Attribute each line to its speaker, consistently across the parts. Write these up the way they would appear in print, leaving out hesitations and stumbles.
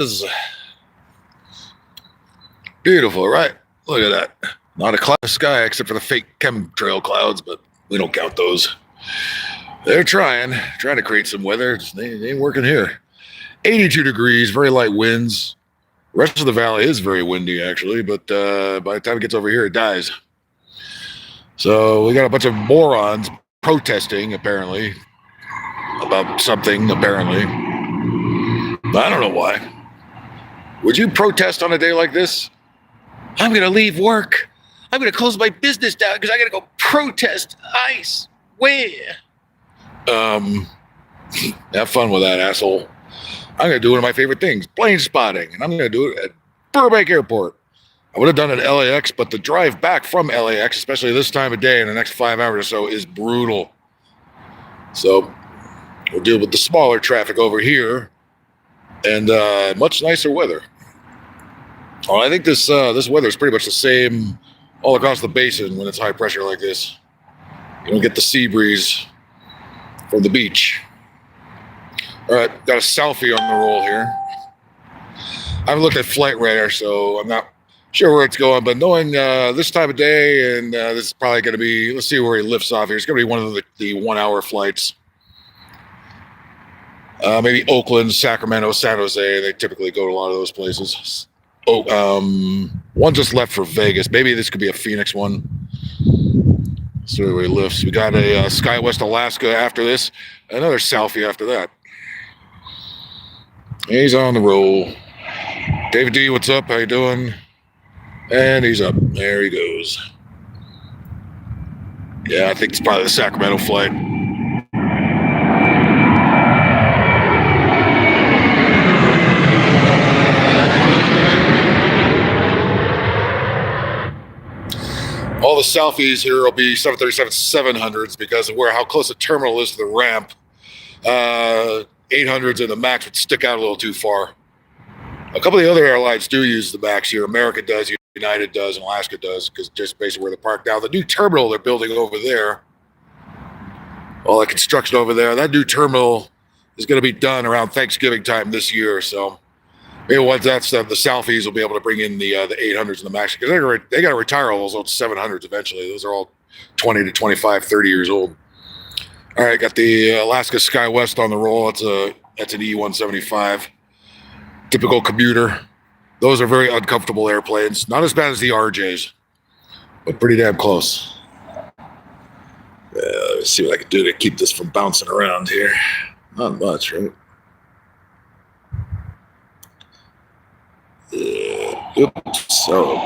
Speaker 1: is beautiful, right? Look at that. Not a cloud in the sky except for the fake chemtrail clouds, but we don't count those. They're trying to create some weather. They ain't working here. 82 degrees, very light winds. The rest of the valley is very windy, actually, but by the time it gets over here, it dies. So we got a bunch of morons protesting, apparently, about something, apparently. But I don't know why. Would you protest on a day like this? I'm going to leave work. I'm going to close my business down because I got to go protest ICE. Where? Have fun with that, asshole. I'm going to do one of my favorite things, plane spotting, and I'm going to do it at Burbank Airport. I would have done it at LAX, but the drive back from LAX, especially this time of day in the next 5 hours or so, is brutal. So we'll deal with the smaller traffic over here and much nicer weather. Well, I think this weather is pretty much the same all across the basin when it's high pressure like this. You don't get the sea breeze from the beach. All right, got a selfie on the roll here. I haven't looked at flight radar, so I'm not sure where it's going, but knowing this time of day, and this is probably going to be, let's see where he lifts off here. It's going to be one of the 1 hour flights. Maybe Oakland, Sacramento, San Jose. They typically go to a lot of those places. One just left for Vegas. Maybe this could be a Phoenix one. Let's see where he lifts. We got a SkyWest Alaska after this. Another selfie after that. He's on the roll. David D, what's up? How you doing? And he's up. There he goes. Yeah, I think it's probably the Sacramento flight. All the selfies here will be 737-700s because of how close the terminal is to the ramp. 800s and the MAX would stick out a little too far. A couple of the other airlines do use the MAX here. American does, United does, and Alaska does, because just basically where they're parked. Now, the new terminal they're building over there, all the construction over there, that new terminal is going to be done around Thanksgiving time this year. So maybe once that's done, the selfies will be able to bring in the 800s and the MAX, because they got to retire all those old 700s eventually. Those are all 20 to 25, 30 years old. All right, got the Alaska SkyWest on the roll. That's an E-175. Typical commuter. Those are very uncomfortable airplanes. Not as bad as the RJs, but pretty damn close. Let's see what I can do to keep this from bouncing around here. Not much, right? Oops. So,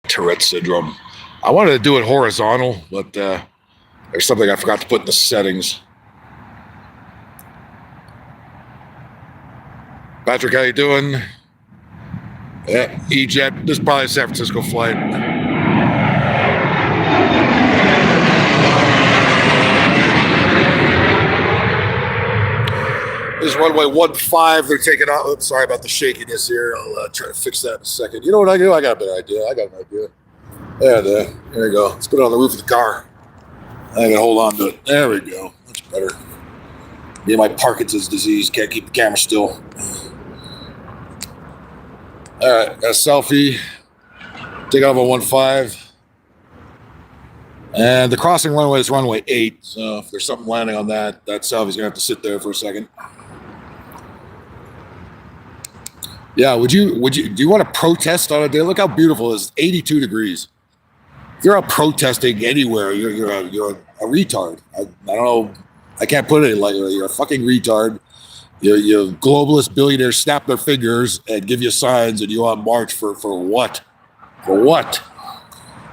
Speaker 1: Tourette syndrome. I wanted to do it horizontal, but there's something I forgot to put in the settings. Patrick, how you doing? Yeah, E-Jet. This is probably a San Francisco flight. This is runway 15. They're taking out. Oops, sorry about the shakiness here. I'll try to fix that in a second. You know what I do? I got a better idea. There you go. Let's put it on the roof of the car. I can hold on to it. There we go. That's better. Me and my Parkinson's disease can't keep the camera still. All right, got a selfie. Take off on 15. And the crossing runway is runway 8. So if there's something landing on that selfie's gonna have to sit there for a second. Yeah, do you want to protest on a day? Look how beautiful it is. 82 degrees. If you're out protesting anywhere, you're a retard. I don't know. I can't put it like you're a fucking retard. You globalist billionaires snap their fingers and give you signs, and you on march for what? For what?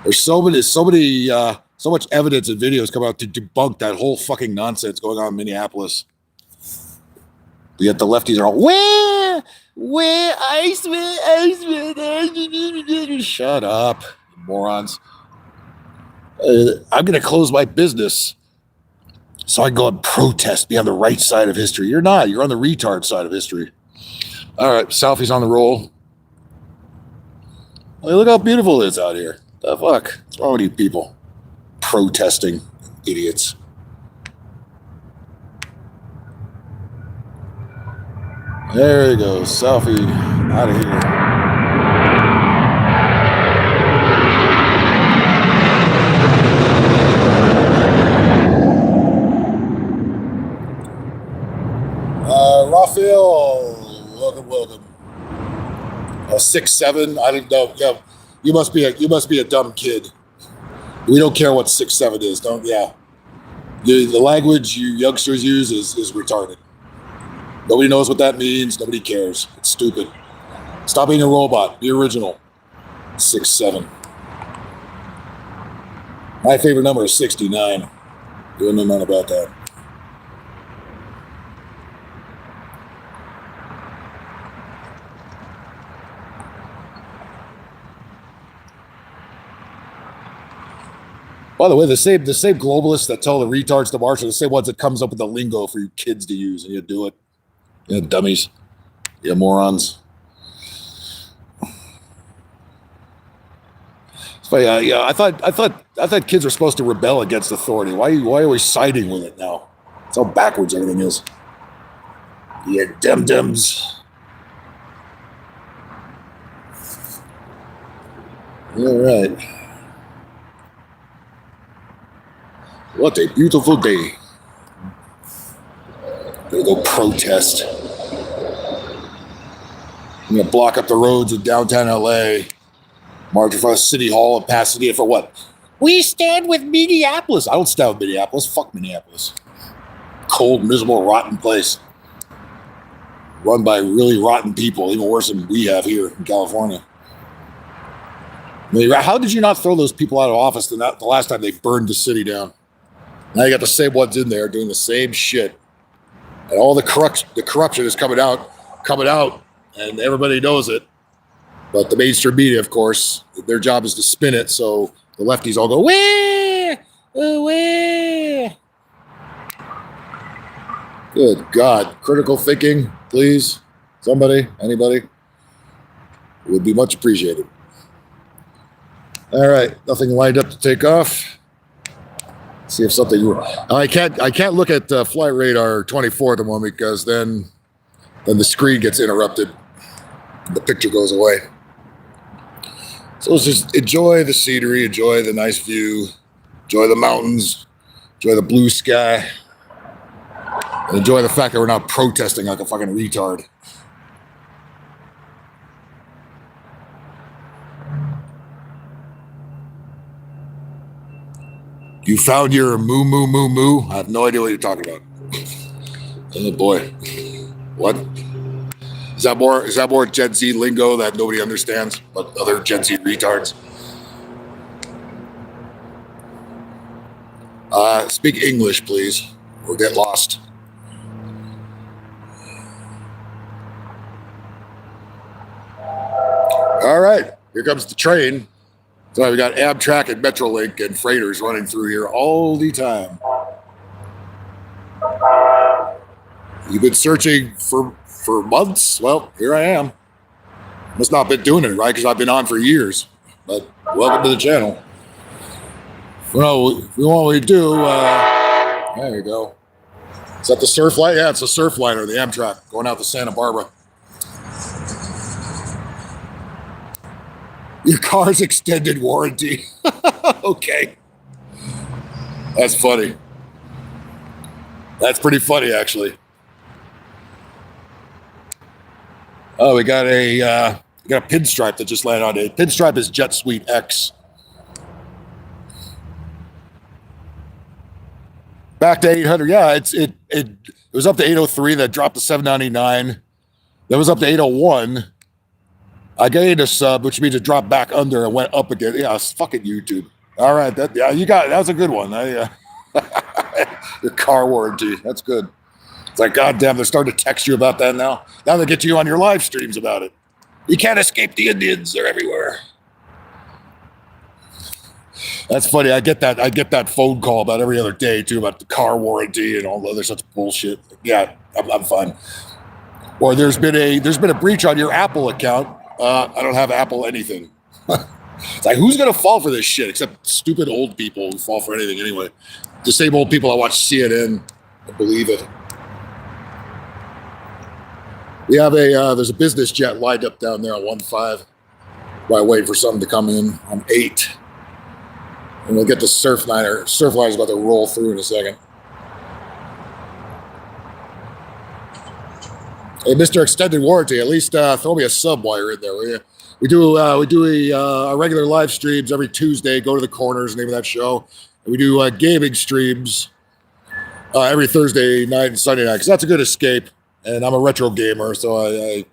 Speaker 1: There's so much evidence and videos come out to debunk that whole fucking nonsense going on in Minneapolis. Yet the lefties are all where Iceman. Shut up, morons. I'm gonna close my business so I can go and protest, be on the right side of history. You're not. You're on the retard side of history. All right, selfies on the roll. Hey, look how beautiful it is out here. The fuck? What's wrong with you people? Protesting idiots. There he goes. Selfie. Out of here. Raphael, welcome. 6'7". I didn't know. Yeah, you must be a dumb kid. We don't care what 6'7" is. Don't. Yeah, the language you youngsters use is retarded. Nobody knows what that means. Nobody cares. It's stupid. Stop being a robot. Be original. 6'7". My favorite number is 69. You don't know nothing about that. By the way, the same globalists that tell the retards to march are the same ones that comes up with the lingo for you kids to use, and you do it. You dummies. You morons. So yeah, I thought kids were supposed to rebel against authority. Why are we siding with it now? That's how backwards everything is. You dum-dums. All right. What a beautiful day. Gonna go protest. I'm gonna block up the roads in downtown LA. March in front of City Hall in Pasadena for what? We stand with Minneapolis. I don't stand with Minneapolis. Fuck Minneapolis. Cold, miserable, rotten place. Run by really rotten people, even worse than we have here in California. I mean, how did you not throw those people out of office the last time they burned the city down? Now you got the same ones in there doing the same shit. And all the corruption is coming out, and everybody knows it. But the mainstream media, of course, their job is to spin it, so the lefties all go, wah, wah. Good God. Critical thinking, please. Somebody, anybody. It would be much appreciated. All right, nothing lined up to take off. See if something. I can't look at Flight Radar 24 at the moment because then the screen gets interrupted. The picture goes away. So let's just enjoy the scenery, enjoy the nice view, enjoy the mountains, enjoy the blue sky, and enjoy the fact that we're not protesting like a fucking retard. You found your moo. I have no idea what you're talking about. Oh boy. What? Is that more Gen Z lingo that nobody understands, but other Gen Z retards? Speak English, please, or get lost. All right, here comes the train. So we got Amtrak and Metrolink and freighters running through here all the time. You've been searching for months? Well, here I am. Must not been doing it right because I've been on for years. But welcome to the channel. Well, we want what we do. There you go. Is that the surf line? Yeah, it's a surf liner, the Amtrak, going out to Santa Barbara. Your car's extended warranty. Okay. That's funny. That's pretty funny, actually. Oh, we got a pinstripe that just landed on it. Pinstripe is Jet Suite X. Back to 800. Yeah, it was up to 803. That dropped to 799. That was up to 801. I gained a sub, which means it dropped back under and went up again. Yeah, it's fucking YouTube. All right, that was a good one. Your car warranty. That's good. It's like, goddamn, they're starting to text you about that now. Now they get to you on your live streams about it. You can't escape the Indians. They're everywhere. That's funny. I get that phone call about every other day too about the car warranty and all the other such bullshit. Yeah, I'm fine. Or there's been a breach on your Apple account. I don't have Apple anything. It's like, who's gonna fall for this shit except stupid old people who fall for anything anyway. The same old people that watch CNN and believe it. We have there's a business jet lined up down there on 15 while waiting for something to come in on 8. And we'll get the surf liner. Surf liner's about to roll through in a second. Hey, Mr. Extended Warranty, at least throw me a sub wire in there, will you? We do a regular live streams every Tuesday. Go to the Corners, name of that show. And we do gaming streams every Thursday night and Sunday night, because that's a good escape. And I'm a retro gamer, so I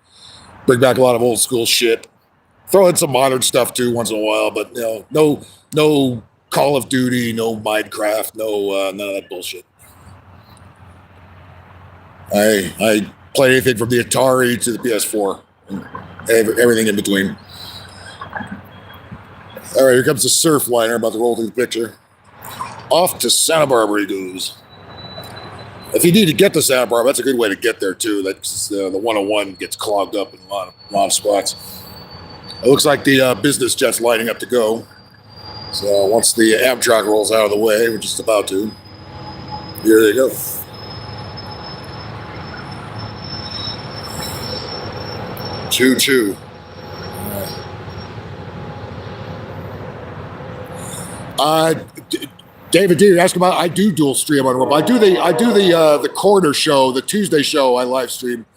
Speaker 1: bring back a lot of old school shit. Throw in some modern stuff too once in a while, but no Call of Duty, no Minecraft, none of that bullshit. I play anything from the Atari to the PS4, and everything in between. All right, here comes the surf liner about to roll through the picture. Off to Santa Barbara he goes. If you need to get to Santa Barbara, that's a good way to get there too. That's the 101 gets clogged up in a lot of spots. It looks like the business jet's lining up to go. So once the Amtrak rolls out of the way, which it's about to, here they go. Choo-choo. David D, ask about. I do dual stream on Rumble. I do the Corner show, the Tuesday show. I live stream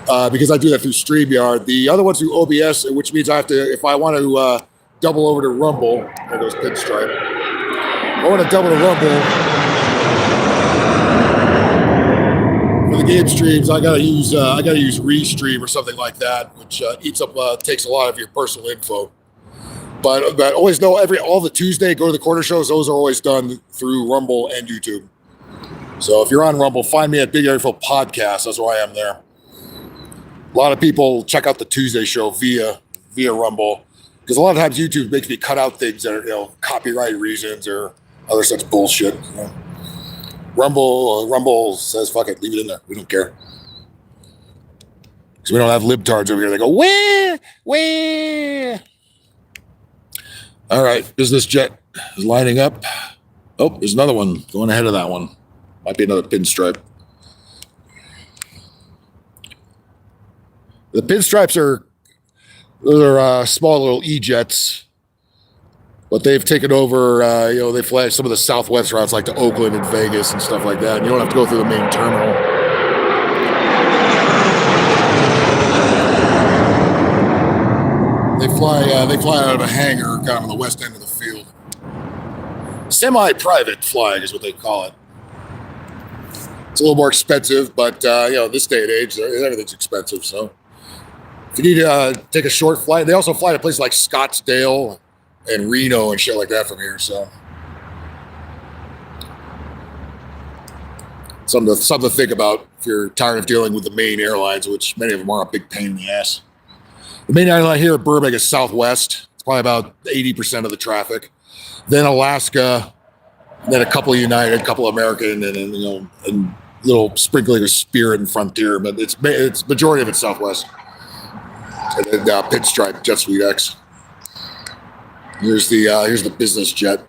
Speaker 1: because I do that through StreamYard. The other one's through OBS, which means I have to, if I want to double over to Rumble. There goes Pinstripe. I want to double to Rumble for the game streams. I gotta use Restream or something like that, which takes a lot of your personal info. But always know all the Tuesday go to the Corner shows. Those are always done through Rumble and YouTube. So if you're on Rumble, find me at BigAngryPhil Podcast. That's why I am there. A lot of people check out the Tuesday show via Rumble because a lot of times YouTube makes me cut out things that are copyright reasons or other such bullshit. Rumble says fuck it, leave it in there. We don't care because we don't have libtards over here. They go where. All right, business jet is lining up. Oh, there's another one going ahead of that one. Might be another pinstripe. The pinstripes are small little E-jets, but they've taken over. They fly some of the Southwest routes like to Oakland and Vegas and stuff like that. And you don't have to go through the main terminal. They fly out of a hangar kind of on the west end of the field. Semi-private flying is what they call it. It's a little more expensive, but this day and age, everything's expensive. So if you need to take a short flight, they also fly to places like Scottsdale and Reno and shit like that from here. So something to think about if you're tired of dealing with the main airlines, which many of them are a big pain in the ass. The main airline here at Burbank is Southwest. It's probably about 80% of the traffic. Then Alaska, and then a couple of United, a couple of American, and little sprinkling of Spirit and Frontier. But it's majority of it's Southwest. And then Pinstripe Jet Suite X. Here's the business jet.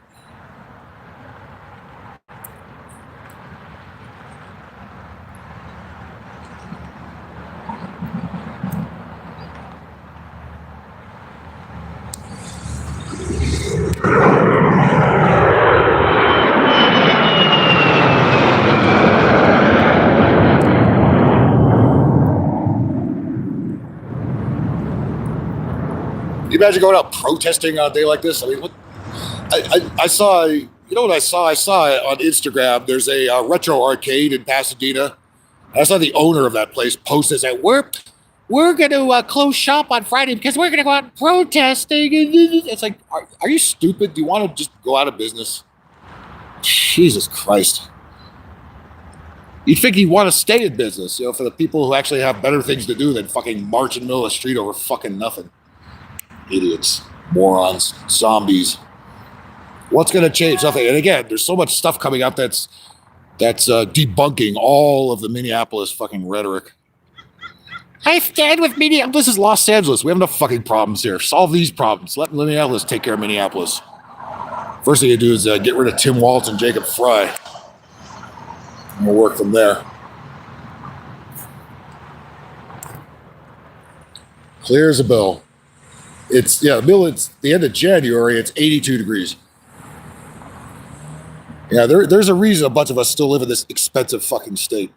Speaker 1: Can you imagine going out protesting on a day like this? I mean, what? I saw, you know what I saw? I saw it on Instagram. There's a retro arcade in Pasadena. I saw the owner of that place post it saying, we're going to close shop on Friday because we're going to go out protesting. It's like, are you stupid? Do you want to just go out of business? Jesus Christ. You'd think he'd want to stay in business, for the people who actually have better things to do than fucking march in the middle of the street over fucking nothing. Idiots, morons, zombies. What's going to change? Nothing. And again, there's so much stuff coming out that's debunking all of the Minneapolis fucking rhetoric. I stand with Minneapolis. This is Los Angeles. We have enough fucking problems here. Solve these problems. Let Minneapolis take care of Minneapolis. First thing you do is get rid of Tim Walz and Jacob Fry. And we'll work from there. Clear as a bell. It's it's the end of January. It's 82 degrees. Yeah, there's a reason a bunch of us still live in this expensive fucking state.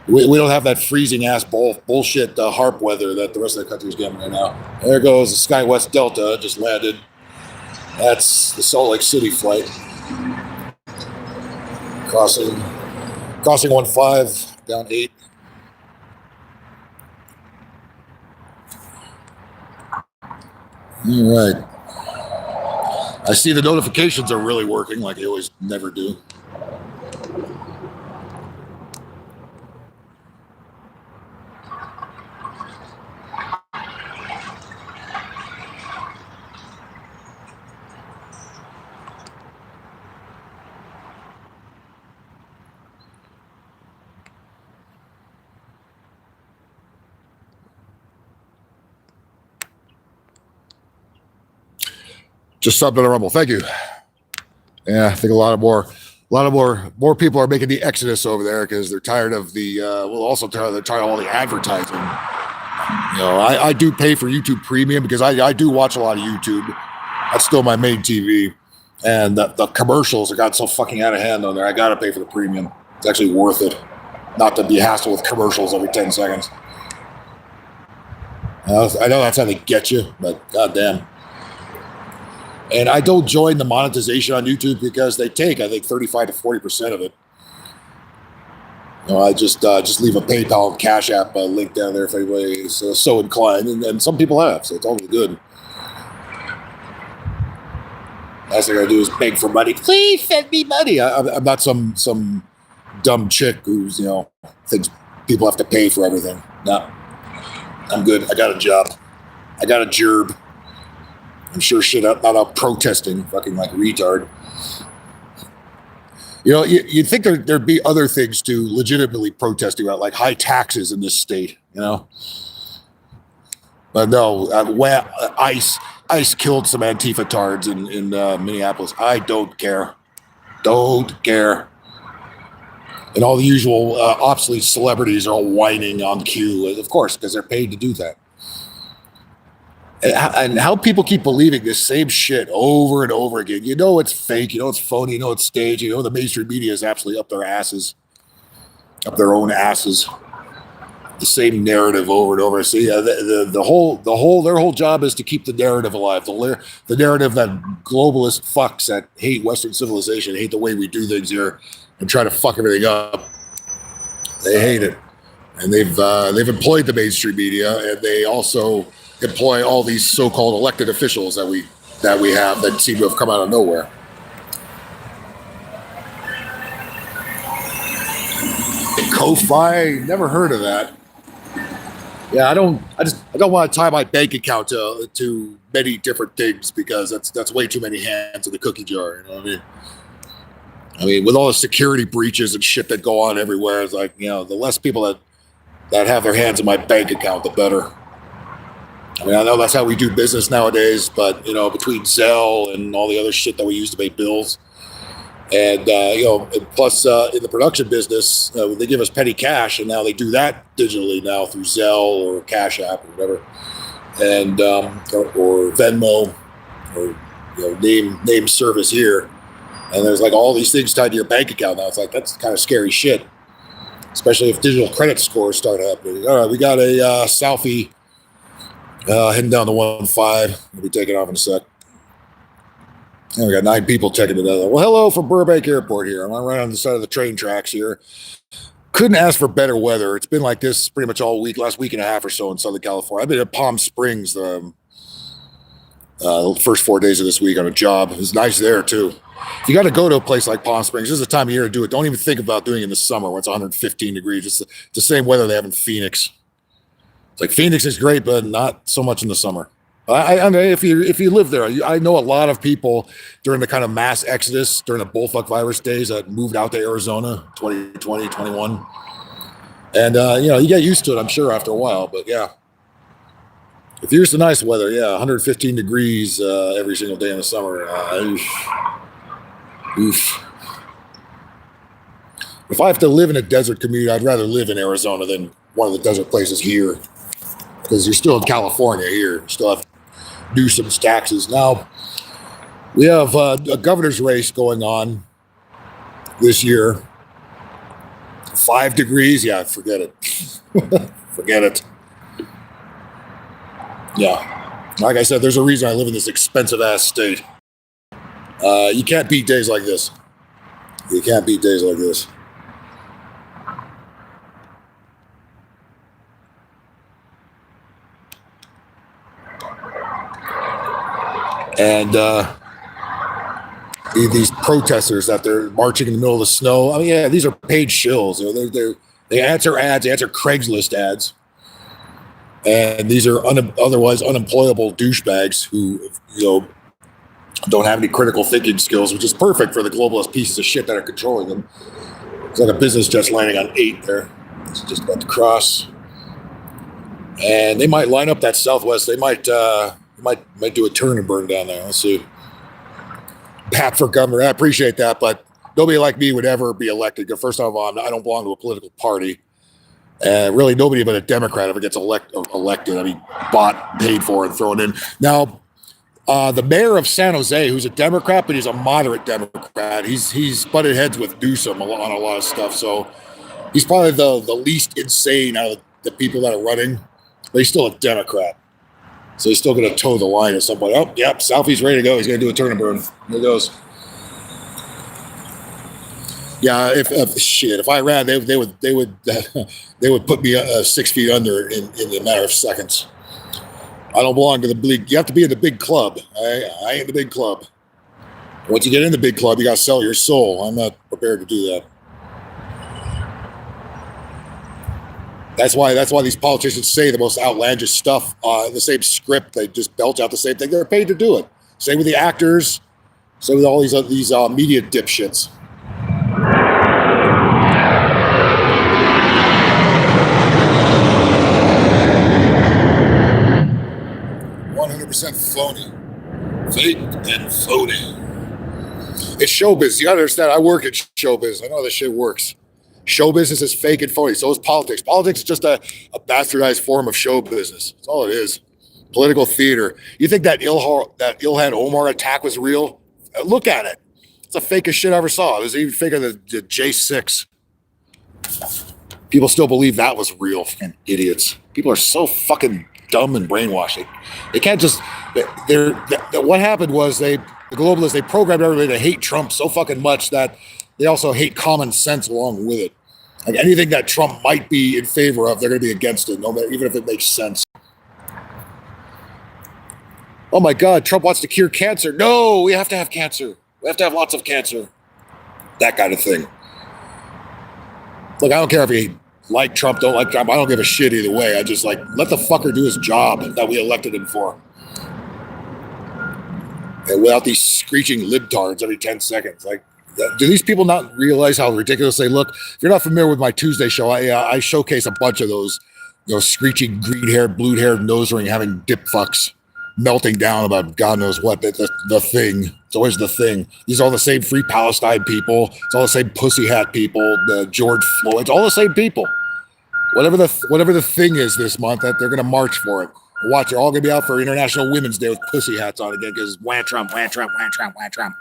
Speaker 1: We don't have that freezing ass bullshit harp weather that the rest of the country's getting right now. There goes the SkyWest Delta, just landed. That's the Salt Lake City flight. Crossing 15, down 8. All right. I see the notifications are really working like they always never do. Just subbed on a Rumble. Thank you. Yeah, I think a lot of more people are making the exodus over there because they're tired of the they're tired of all the advertising. I do pay for YouTube Premium because I do watch a lot of YouTube. That's still my main TV, and the commercials have got so fucking out of hand on there. I gotta pay for the premium. It's actually worth it, not to be hassled with commercials every 10 seconds. I know that's how they get you, but goddamn. And I don't join the monetization on YouTube because they take, I think, 35 to 40% of it. I just leave a PayPal and Cash App link down there if anybody is so inclined, and some people have, so it's all really good. Last thing I do is beg for money. Please send me money. I'm not some dumb chick who's thinks people have to pay for everything. No, I'm good. I got a job. I got a gerb. I'm sure shit not out protesting, fucking like retard. You'd think there'd be other things to legitimately protesting about, like high taxes in this state, But no, ICE killed some Antifa tards in Minneapolis. I don't care. Don't care. And all the usual obsolete celebrities are all whining on cue, of course, because they're paid to do that. And how people keep believing this same shit over and over again. It's fake. It's phony. It's staged. The mainstream media is absolutely up their asses, up their own asses. The same narrative over and over. See, their whole job is to keep the narrative alive. The narrative that globalist fucks that hate Western civilization, hate the way we do things here, and try to fuck everything up. They hate it, and they've employed the mainstream media, and they also employ all these so-called elected officials that we have that seem to have come out of nowhere. Ko-Fi, never heard of that. Yeah, I don't want to tie my bank account to many different things because that's way too many hands in the cookie jar. You know what I mean? I mean, with all the security breaches and shit that go on everywhere, it's like, the less people that have their hands in my bank account, the better. I mean, I know that's how we do business nowadays, but, between Zelle and all the other shit that we use to pay bills, and, and plus in the production business, they give us petty cash, and now they do that digitally now through Zelle or Cash App or whatever, and or Venmo or name service here. And there's like all these things tied to your bank account now. It's like, that's kind of scary shit, especially if digital credit scores start happening. All right, we got a Southie heading down the 15. We'll be taking off in a sec. And we got 9 people checking it out. Well, hello from Burbank Airport here. I'm right on the side of the train tracks here. Couldn't ask for better weather. It's been like this pretty much all week, last week and a half or so in Southern California. I've been at Palm Springs the first 4 days of this week on a job. It was nice there, too. If you got to go to a place like Palm Springs, this is the time of year to do it. Don't even think about doing it in the summer when it's 115 degrees. It's the same weather they have in Phoenix. It's like Phoenix is great, but not so much in the summer. I mean, if you live there, I know a lot of people during the kind of mass exodus during the bullfuck virus days that moved out to Arizona 2020, 21. And, you get used to it, I'm sure, after a while. But, yeah. If you're used to nice weather, 115 degrees every single day in the summer. Oof. If I have to live in a desert community, I'd rather live in Arizona than one of the desert places here. because you're still in California here. You still have to do some taxes. Now, we have a governor's race going on this year. 5 degrees? Yeah, forget it. Forget it. Yeah. Like I said, there's a reason I live in this expensive-ass state. You can't beat days like this. You can't beat days like this. And these protesters that they're marching in the middle of the snow. I mean, yeah, these are paid shills. You know, they answer ads, they answer Craigslist ads. And these are otherwise unemployable douchebags who, you know, don't have any critical thinking skills, which is perfect for the globalist pieces of shit that are controlling them. It's like a business just landing on 8 there. It's just about to cross. And they might line up that Southwest. They might do a turn and burn down there. Let's see. Pat for governor. I appreciate that, but nobody like me would ever be elected. First of all, I don't belong to a political party. And really, nobody but a Democrat ever gets elected. I mean, bought, paid for, and thrown in. Now, the mayor of San Jose, who's a Democrat, but he's a moderate Democrat, he's butted heads with Newsom on a lot of stuff. So he's probably the least insane out of the people that are running. But he's still a Democrat. So he's still going to toe the line at some point. Oh, yep, Southie's ready to go. He's going to do a turn and burn. Here he goes. Yeah, if I ran, they would put me 6 feet under in a matter of seconds. I don't belong to the big. You have to be in the big club. I ain't the big club. Once you get in the big club, you got to sell your soul. I'm not prepared to do that. That's why these politicians say the most outlandish stuff in the same script. They just belch out the same thing. They're paid to do it. Same with the actors. Same with all these media dipshits. Phony, fake and phony. It's show business. You gotta understand. I work at show business. I know how this shit works. Show business is fake and phony. So is politics. Politics is just a bastardized form of show business. That's all it is. Political theater. You think that Ilhan Omar attack was real? Look at it. It's the fakest shit I ever saw. It was even faker than the J6. People still believe that was real. Fucking idiots. People are so fucking dumb and brainwashed. They can't just. What happened was the globalists, they programmed everybody to hate Trump so fucking much that they also hate common sense along with it. Like anything that Trump might be in favor of, they're going to be against it, no matter, even if it makes sense. Oh my God, Trump wants to cure cancer. No, we have to have cancer. We have to have lots of cancer. That kind of thing. Look, I don't care if you like Trump, don't like Trump. I don't give a shit either way. I just like, let the fucker do his job that we elected him for. And without these screeching libtards every 10 seconds. Like, do these people not realize how ridiculous they look? If you're not familiar with my Tuesday show, I showcase a bunch of those, screeching green-haired, blue-haired nose ring having dip fucks melting down about God knows what, the thing. It's always the thing. These are all the same Free Palestine people. It's all the same pussy hat people, the George Floyd. It's all the same people. Whatever the thing is this month, that they're going to march for it. Watch, they're all going to be out for International Women's Day with pussy hats on again because wah Trump, wah Trump, wah Trump, wah Trump.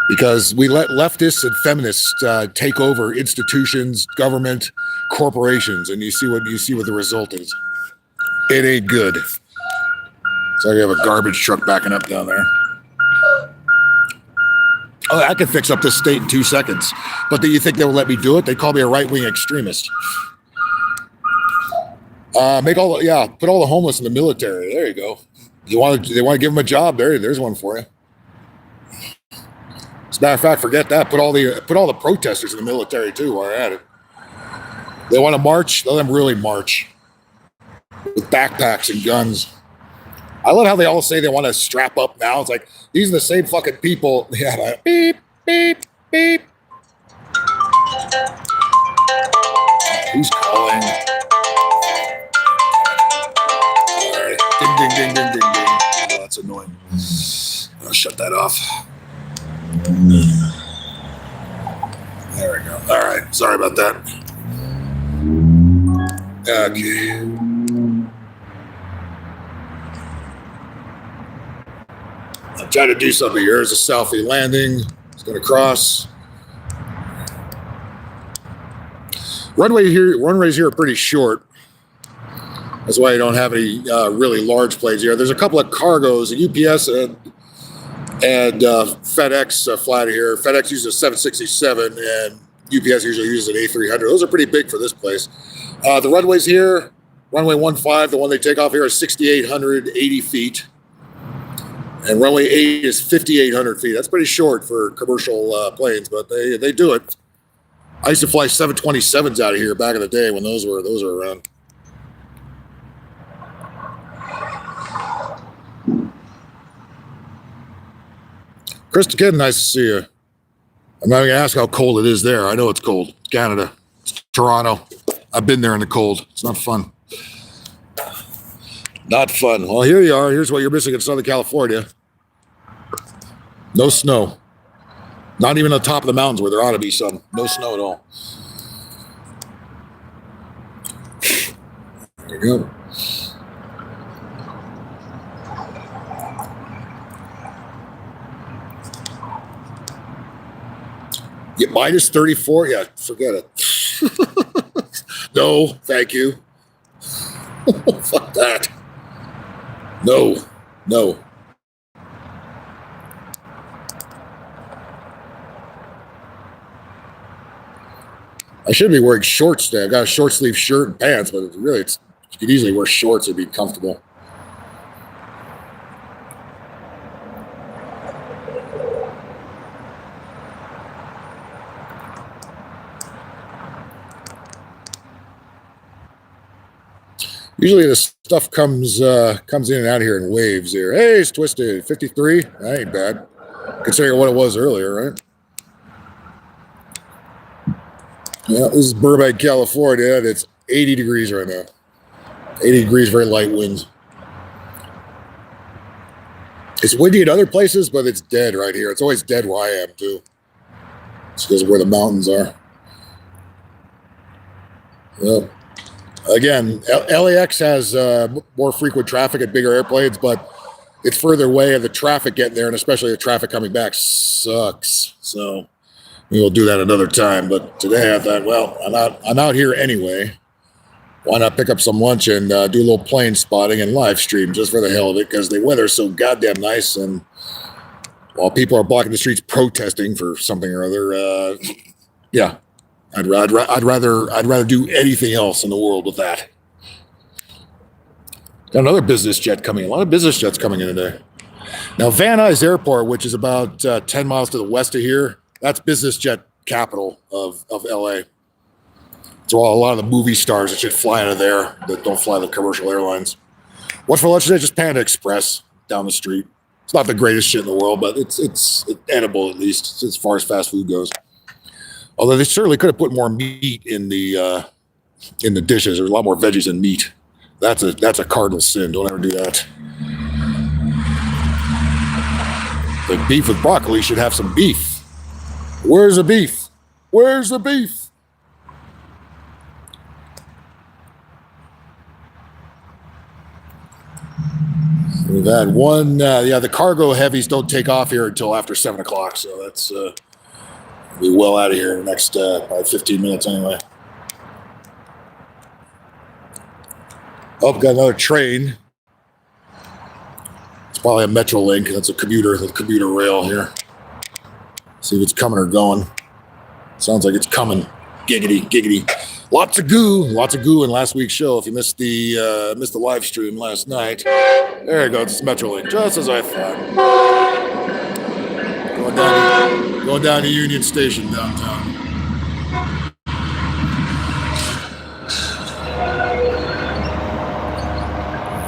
Speaker 1: Because we let leftists and feminists take over institutions, government, corporations, and you see what the result is. It ain't good. So you have a garbage truck backing up down there. Oh, I can fix up this state in 2 seconds. But do you think they will let me do it? They call me a right-wing extremist. Put all the homeless in the military. There you go. They want to give them a job. There's one for you. As a matter of fact, forget that. Put all the protesters in the military too while you're at it. They want to march. Let them really march with backpacks and guns. I love how they all say they want to strap up now. It's like, these are the same fucking people. Yeah, beep, beep, beep. Who's calling? All right. Ding, ding, ding, ding, ding, ding. Oh, that's annoying. I'll shut that off. There we go. All right. Sorry about that. Okay. Try to do something here. Here's a selfie landing. It's going to cross. Runways here are pretty short. That's why you don't have any really large planes here. There's a couple of cargos, UPS and FedEx fly out of here. FedEx uses a 767 and UPS usually uses an A300. Those are pretty big for this place. The runways here, runway 15, the one they take off here is 6,880 feet. And runway 8 is 5,800 feet. That's pretty short for commercial planes, but they do it. I used to fly 727s out of here back in the day when those were around. Krista Kidd, nice to see you. I'm not going to ask how cold it is there. I know it's cold. It's Canada. It's Toronto. I've been there in the cold. It's not fun. Not fun. Well, here you are. Here's what you're missing in Southern California. No snow. Not even on top of the mountains where there ought to be some. No snow at all. There you go. Yeah, minus 34? Yeah, forget it. No, thank you. Fuck that. No. I should be wearing shorts today. I've got a short sleeve shirt and pants, but you could easily wear shorts. It'd be comfortable. Usually the stuff comes in and out of here in waves here. Hey, it's twisted. 53. That ain't bad. Considering what it was earlier, right? Yeah, this is Burbank, California, and it's 80 degrees right now. 80 degrees, very light winds. It's windy in other places, but it's dead right here. It's always dead where I am, too. It's because of where the mountains are. Well, again, LAX has more frequent traffic at bigger airplanes, but it's further away, and the traffic getting there, and especially the traffic coming back, sucks. So we'll do that another time. But today I thought, well, I'm out here anyway. Why not pick up some lunch and do a little plane spotting and live stream just for the hell of it? Because the weather's so goddamn nice, and while people are blocking the streets protesting for something or other, yeah, I'd rather do anything else in the world with that. Got another business jet coming. A lot of business jets coming in today. Now, Van Nuys Airport, which is about 10 miles to the west of here, that's business jet capital of LA. So a lot of the movie stars that should fly out of there that don't fly the commercial airlines. What's for lunch today? Just Panda Express down the street. It's not the greatest shit in the world, but it's edible at least as far as fast food goes. Although they certainly could have put more meat in the dishes. There's a lot more veggies than meat. That's a cardinal sin. Don't ever do that. The beef with broccoli should have some beef. Where's the beef? Where's the beef? We've had one. The cargo heavies don't take off here until after 7 o'clock. So that's be well out of here in the next probably 15 minutes anyway. Oh, got another train. It's probably a Metrolink. That's a commuter rail here. See if it's coming or going. Sounds like it's coming. Giggity. Lots of goo in last week's show. If you missed the live stream last night, there it goes. It's Metrolink, just as I thought. Going down to Union Station downtown.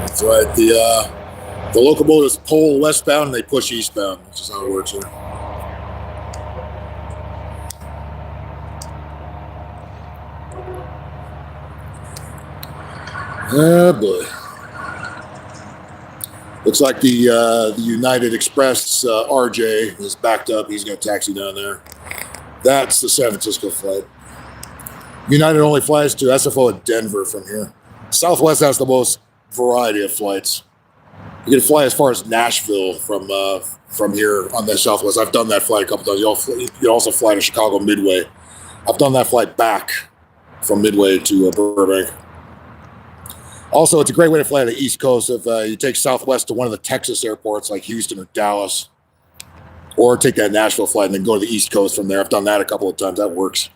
Speaker 1: That's right. The locomotives pull westbound and they push eastbound, which is how it works here. Oh boy. Looks like the United Express RJ is backed up. He's got a taxi down there. That's the San Francisco flight. United only flies to SFO at Denver from here. Southwest has the most variety of flights. You can fly as far as Nashville from here on the Southwest. I've done that flight a couple times. You can also fly to Chicago Midway. I've done that flight back from Midway to Burbank. Also, it's a great way to fly to the East Coast if you take Southwest to one of the Texas airports like Houston or Dallas, or take that Nashville flight and then go to the East Coast from there. I've done that a couple of times. That works.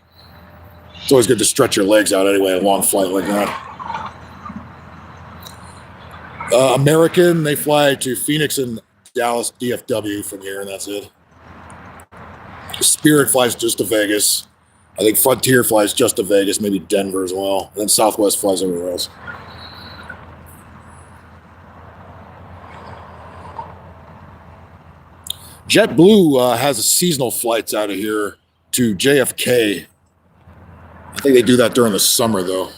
Speaker 1: It's always good to stretch your legs out anyway, a long flight like that. American, they fly to Phoenix and Dallas DFW from here, and that's it. Spirit flies just to Vegas. I think Frontier flies just to Vegas, maybe Denver as well. And then Southwest flies everywhere else. JetBlue has seasonal flights out of here to JFK. I think they do that during the summer, though.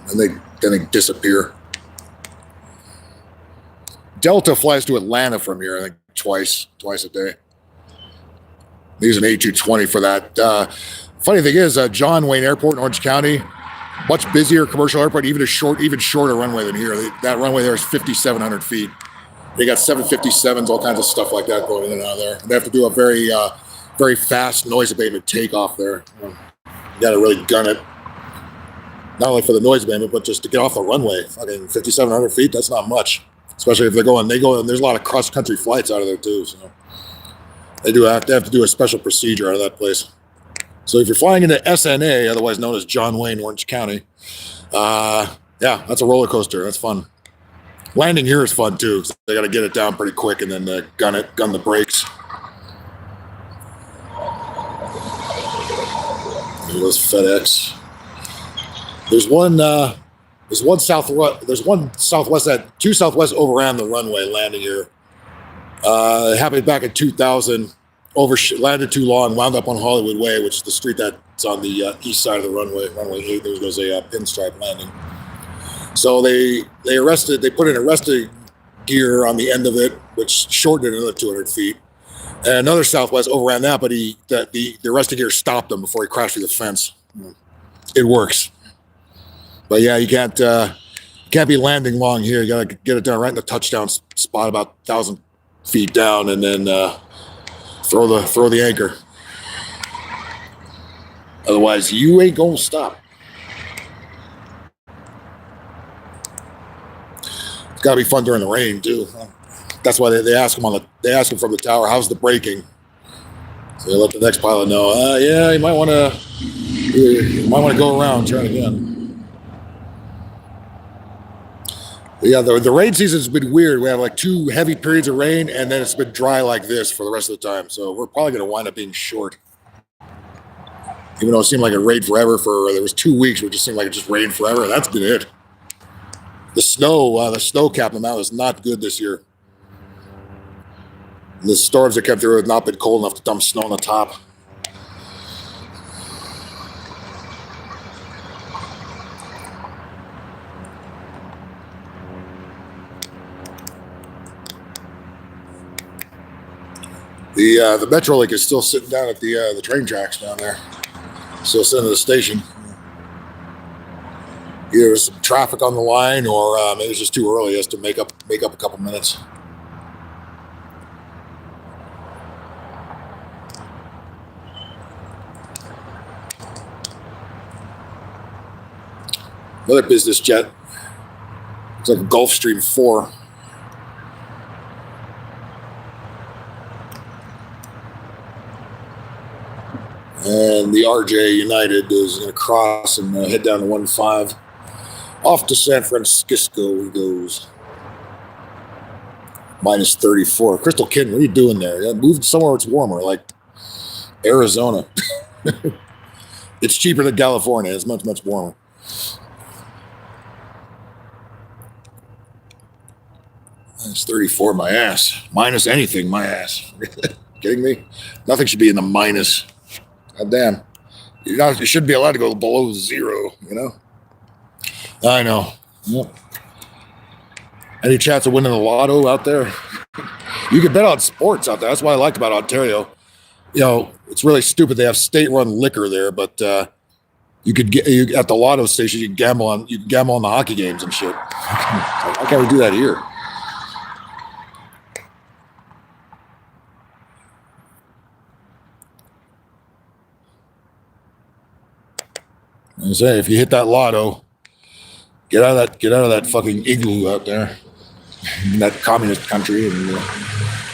Speaker 1: And then they disappear. Delta flies to Atlanta from here, I think, twice a day. They use an A220 for that. Funny thing is, John Wayne Airport in Orange County, much busier commercial airport, even shorter runway than here. That runway there is 5,700 feet. They got 757s, all kinds of stuff like that going in and out of there. They have to do a very fast noise abatement takeoff there. You got to really gun it. Not only for the noise abatement, but just to get off the runway. Fucking 5,700 feet, that's not much. Especially if they go, and there's a lot of cross-country flights out of there too. So they have to do a special procedure out of that place. So if you're flying into SNA, otherwise known as John Wayne, Orange County, yeah, that's a roller coaster. That's fun. Landing here is fun too, because they got to get it down pretty quick and then gun the brakes. There goes FedEx. There's two Southwest overran the runway landing here. It happened back in 2000. Landed too long, wound up on Hollywood Way, which is the street that's on the east side of the runway. Runway 8, there goes a pinstripe landing. So they put an arresting gear on the end of it, which shortened it another 200 feet. And another Southwest overran that, but the arresting gear stopped him before he crashed through the fence. It works. But yeah, you can't be landing long here. You got to get it down right in the touchdown spot, about 1,000 feet down, and then throw the anchor. Otherwise, you ain't gonna stop. It's got to be fun during the rain too. That's why they ask him from the tower, how's the braking? So they let the next pilot know. Yeah, you might want to go around, try it again. Yeah, the rain season's been weird. We have like 2 heavy periods of rain, and then it's been dry like this for the rest of the time. So we're probably going to wind up being short. Even though it seemed like it rained forever there was 2 weeks where it just seemed like it just rained forever. That's been it. The snow cap on the mountain is not good this year. The storms that kept through have not been cold enough to dump snow on the top. The Metrolink is still sitting down at the train tracks down there. Still sitting at the station. Either there's some traffic on the line, or maybe it's just too early just to make up a couple minutes. Another business jet. Looks like a Gulfstream 4. And the RJ United is going to cross and head down to 15. Off to San Francisco he goes. Minus 34. Crystal Kitten, what are you doing there? Yeah, move somewhere where it's warmer, like Arizona. It's cheaper than California. It's much, much warmer. Minus 34, my ass. Minus anything, my ass. Kidding me? Nothing should be in the minus. God damn. You shouldn't be allowed to go below 0, you know? I know. Yep. Any chance of winning the lotto out there? You can bet on sports out there. That's what I like about Ontario. You know, it's really stupid. They have state-run liquor there, but you could get at the lotto station. You can gamble on the hockey games and shit. Why can't we do that here? I say, if you hit that lotto, get out of that fucking igloo out there in that communist country and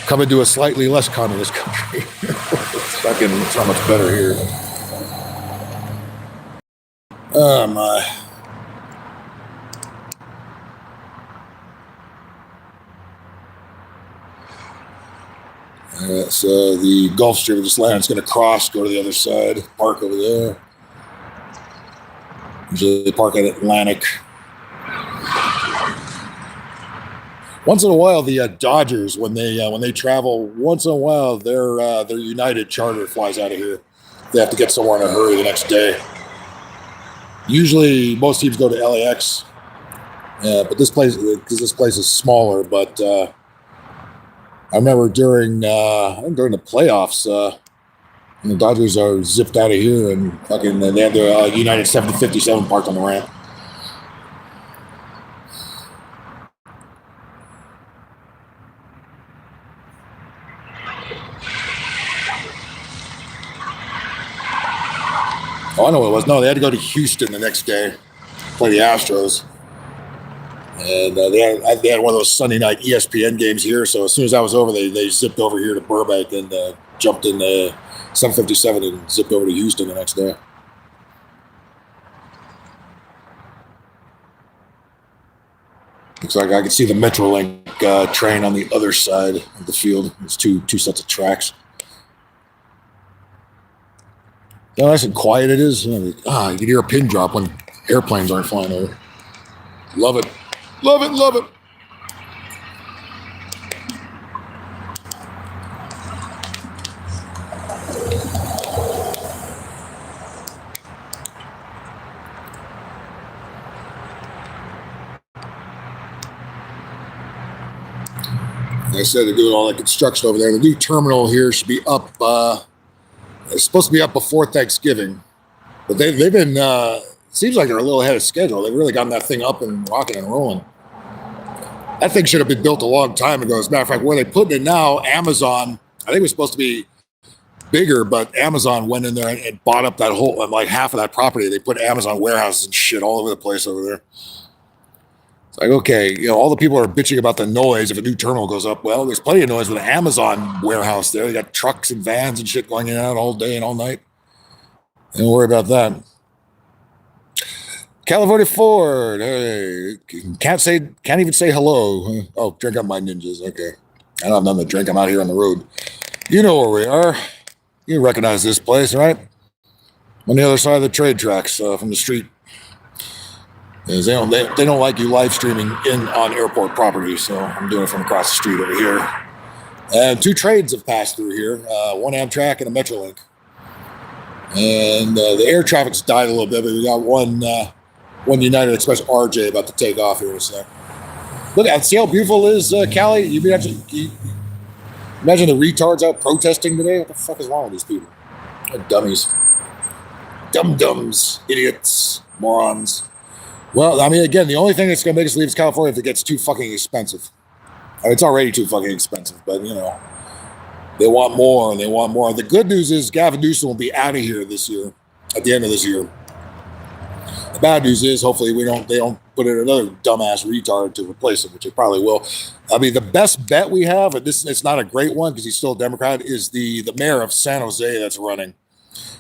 Speaker 1: come into a slightly less communist country. It's not much better here. Oh my. So the Gulfstream just landed. It's going to cross, go to the other side, park over there. Usually they park at Atlantic. Once in a while, the Dodgers, when they travel, once in a while their United charter flies out of here. They have to get somewhere in a hurry the next day. Usually, most teams go to LAX, but this place is smaller. But I remember during the playoffs, and the Dodgers are zipped out of here and fucking they have their United 757 parked on the ramp. Oh, I know what it was. No, they had to go to Houston the next day, play the Astros. And they had one of those Sunday night ESPN games here. So as soon as that was over, they zipped over here to Burbank and jumped in the 757 and zipped over to Houston the next day. Looks like I can see the Metrolink train on the other side of the field. It's two sets of tracks. How nice and quiet it is. You can hear a pin drop when airplanes aren't flying over. Love it. Love it, love it. Like I said, they're doing all that construction over there. The new terminal here should be up. It's supposed to be up before Thanksgiving, but they've been. Seems like they're a little ahead of schedule. They've really gotten that thing up and rocking and rolling. That thing should have been built a long time ago. As a matter of fact, where they put it now, Amazon, I think it was supposed to be bigger, but Amazon went in there and bought up that whole, like half of that property. They put Amazon warehouses and shit all over the place over there. It's like, okay, all the people are bitching about the noise if a new terminal goes up. Well, there's plenty of noise with an Amazon warehouse there. They got trucks and vans and shit going in and out all day and all night. Don't worry about that. California Ford, hey, can't even say hello. Oh, drink up my ninjas. Okay, I don't have nothing to drink. I'm out here on the road. You know where we are. You recognize this place, right? On the other side of the trade tracks from the street. They don't like you live streaming in on airport property, so I'm doing it from across the street over here. And two trades have passed through here, one Amtrak and a Metrolink. And the air traffic's died a little bit, but we got one United Express RJ about to take off here in a sec. Look, see how beautiful it is, Callie? You imagine the retards out protesting today? What the fuck is wrong with these people? They're dummies. Dum-dums. Idiots. Morons. Well, I mean, again, the only thing that's going to make us leave is California if it gets too fucking expensive. I mean, it's already too fucking expensive, but, they want more and they want more. The good news is Gavin Newsom will be out of here this year, at the end of this year. The bad news is hopefully they don't put in another dumbass retard to replace him, which they probably will. I mean, the best bet we have, and it's not a great one because he's still a Democrat, is the mayor of San Jose that's running.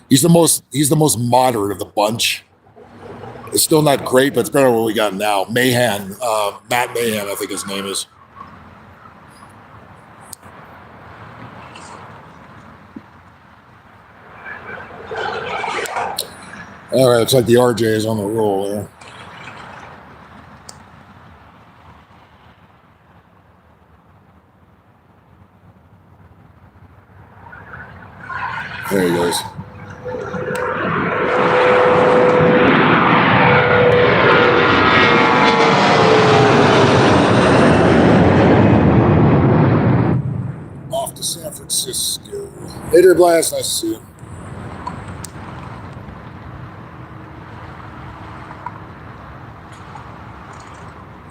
Speaker 1: He's the most moderate of the bunch. It's still not great, but it's better than what we got now. Mahan, Matt Mahan, I think his name is. All right, looks like the RJ is on the roll there. There he goes. Off to San Francisco. Later, Blast, nice to see you.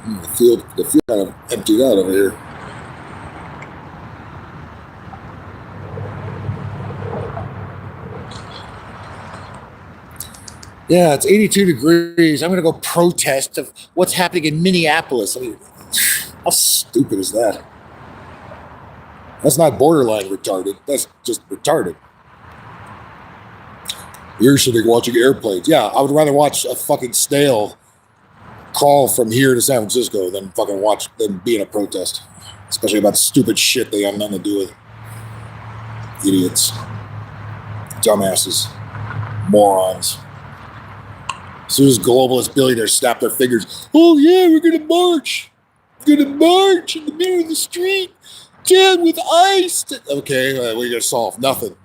Speaker 1: The field kind of emptied out over here. Yeah, it's 82 degrees. I'm going to go protest of what's happening in Minneapolis. I mean, how stupid is that? That's not borderline retarded. That's just retarded. You're sitting watching airplanes. Yeah, I would rather watch a fucking snail crawl from here to San Francisco than than be in a protest. Especially about stupid shit they have nothing to do with. Idiots. Dumbasses. Morons. As soon as globalist billionaires snap their fingers, oh yeah, we're gonna march. We're gonna march in the middle of the street, down with ice. Okay, what are you gonna solve? Nothing.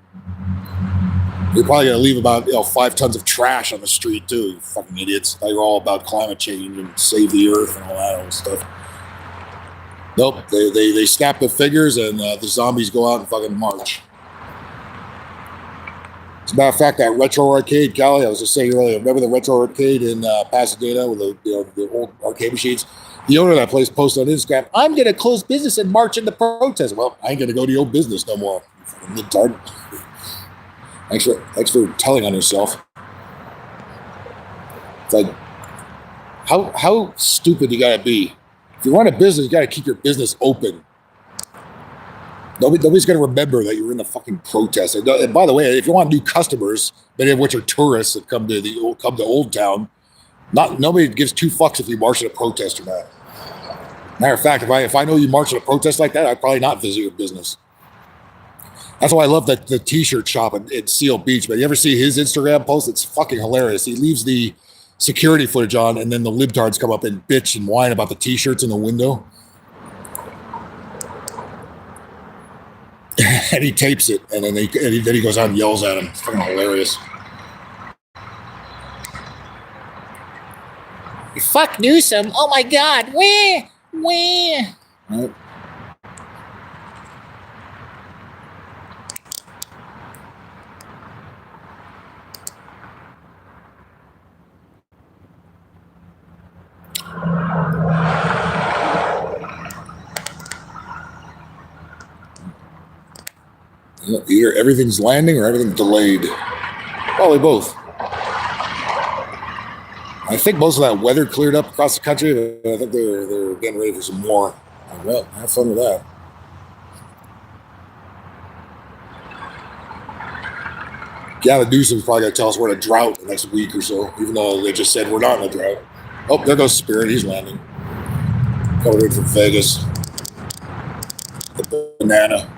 Speaker 1: You're probably gonna leave about 5 tons of trash on the street too. You fucking idiots. Now you're all about climate change and save the earth and all that old stuff. Nope. They snap their fingers and the zombies go out and fucking march. As a matter of fact, that retro arcade, Callie, I was just saying earlier, remember the retro arcade in Pasadena with the old arcade machines? The owner of that place posted on Instagram, I'm going to close business and march into protest. Well, I ain't going to go to your business no more. You fucking retard. Thanks for telling on yourself. It's like, how stupid you got to be? If you run a business, you got to keep your business open. Nobody's going to remember that you're in the fucking protest. And by the way, if you want new customers, many of which are tourists that come to Old Town, nobody gives two fucks if you march at a protest or not. Matter of fact, if I know you march at a protest like that, I'd probably not visit your business. That's why I love the t-shirt shop in Seal Beach. But you ever see his Instagram post? It's fucking hilarious. He leaves the security footage on, and then the libtards come up and bitch and whine about the t-shirts in the window. And he tapes it, and then he goes out and yells at him. It's fucking hilarious.
Speaker 2: Fuck Newsom. Oh my God. Where?
Speaker 1: Right. Either everything's landing or everything's delayed. Probably both. I think most of that weather cleared up across the country. I think they're getting ready for some more. Well, have fun with that. Gavin Newsom's probably going to tell us we're in a drought the next week or so, even though they just said we're not in a drought. Oh, there goes Spirit. He's landing. Coming in from Vegas. The banana.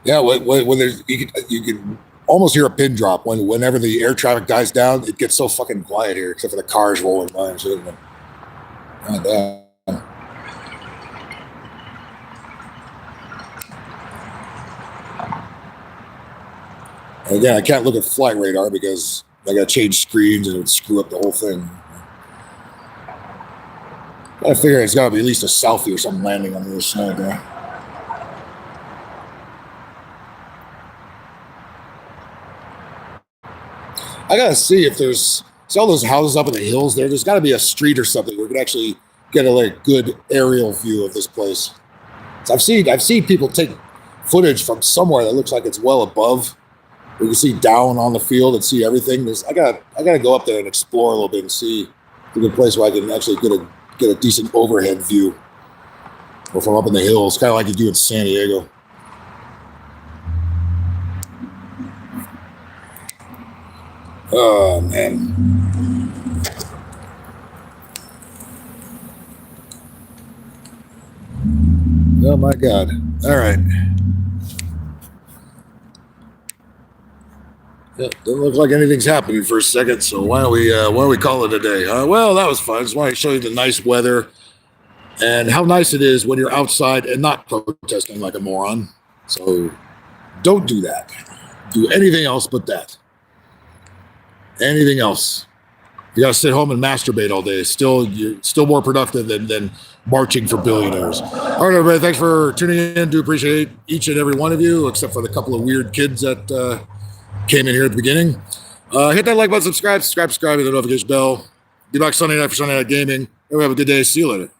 Speaker 1: Yeah, when there's you can almost hear a pin drop whenever the air traffic dies down. It gets so fucking quiet here, except for the cars rolling by and shit. God damn. And again, I can't look at flight radar because I got to change screens and it would screw up the whole thing. I figure it's got to be at least a selfie or something landing on the other side there. I gotta see if there's all those houses up in the hills there. There's got to be a street or something where we can actually get a good aerial view of this place. So I've seen people take footage from somewhere that looks like it's well above. You can see down on the field and see everything. I gotta go up there and explore a little bit and see a good place where I can actually get a decent overhead view, or from up in the hills, kind of like you do in San Diego. Oh man. Oh my God. All right. Yeah, doesn't look like anything's happening for a second. So why don't we call it a day? Well, that was fun. Just want to show you the nice weather and how nice it is when you're outside and not protesting like a moron. So don't do that. Do anything else but that. Anything else. You got to sit home and masturbate all day. You're still more productive than marching for billionaires. All right, everybody. Thanks for tuning in. Do appreciate each and every one of you, except for the couple of weird kids that came in here at the beginning. Hit that like button, subscribe, hit the notification bell. Be back Sunday night for Sunday Night Gaming. Everybody have a good day. See you later.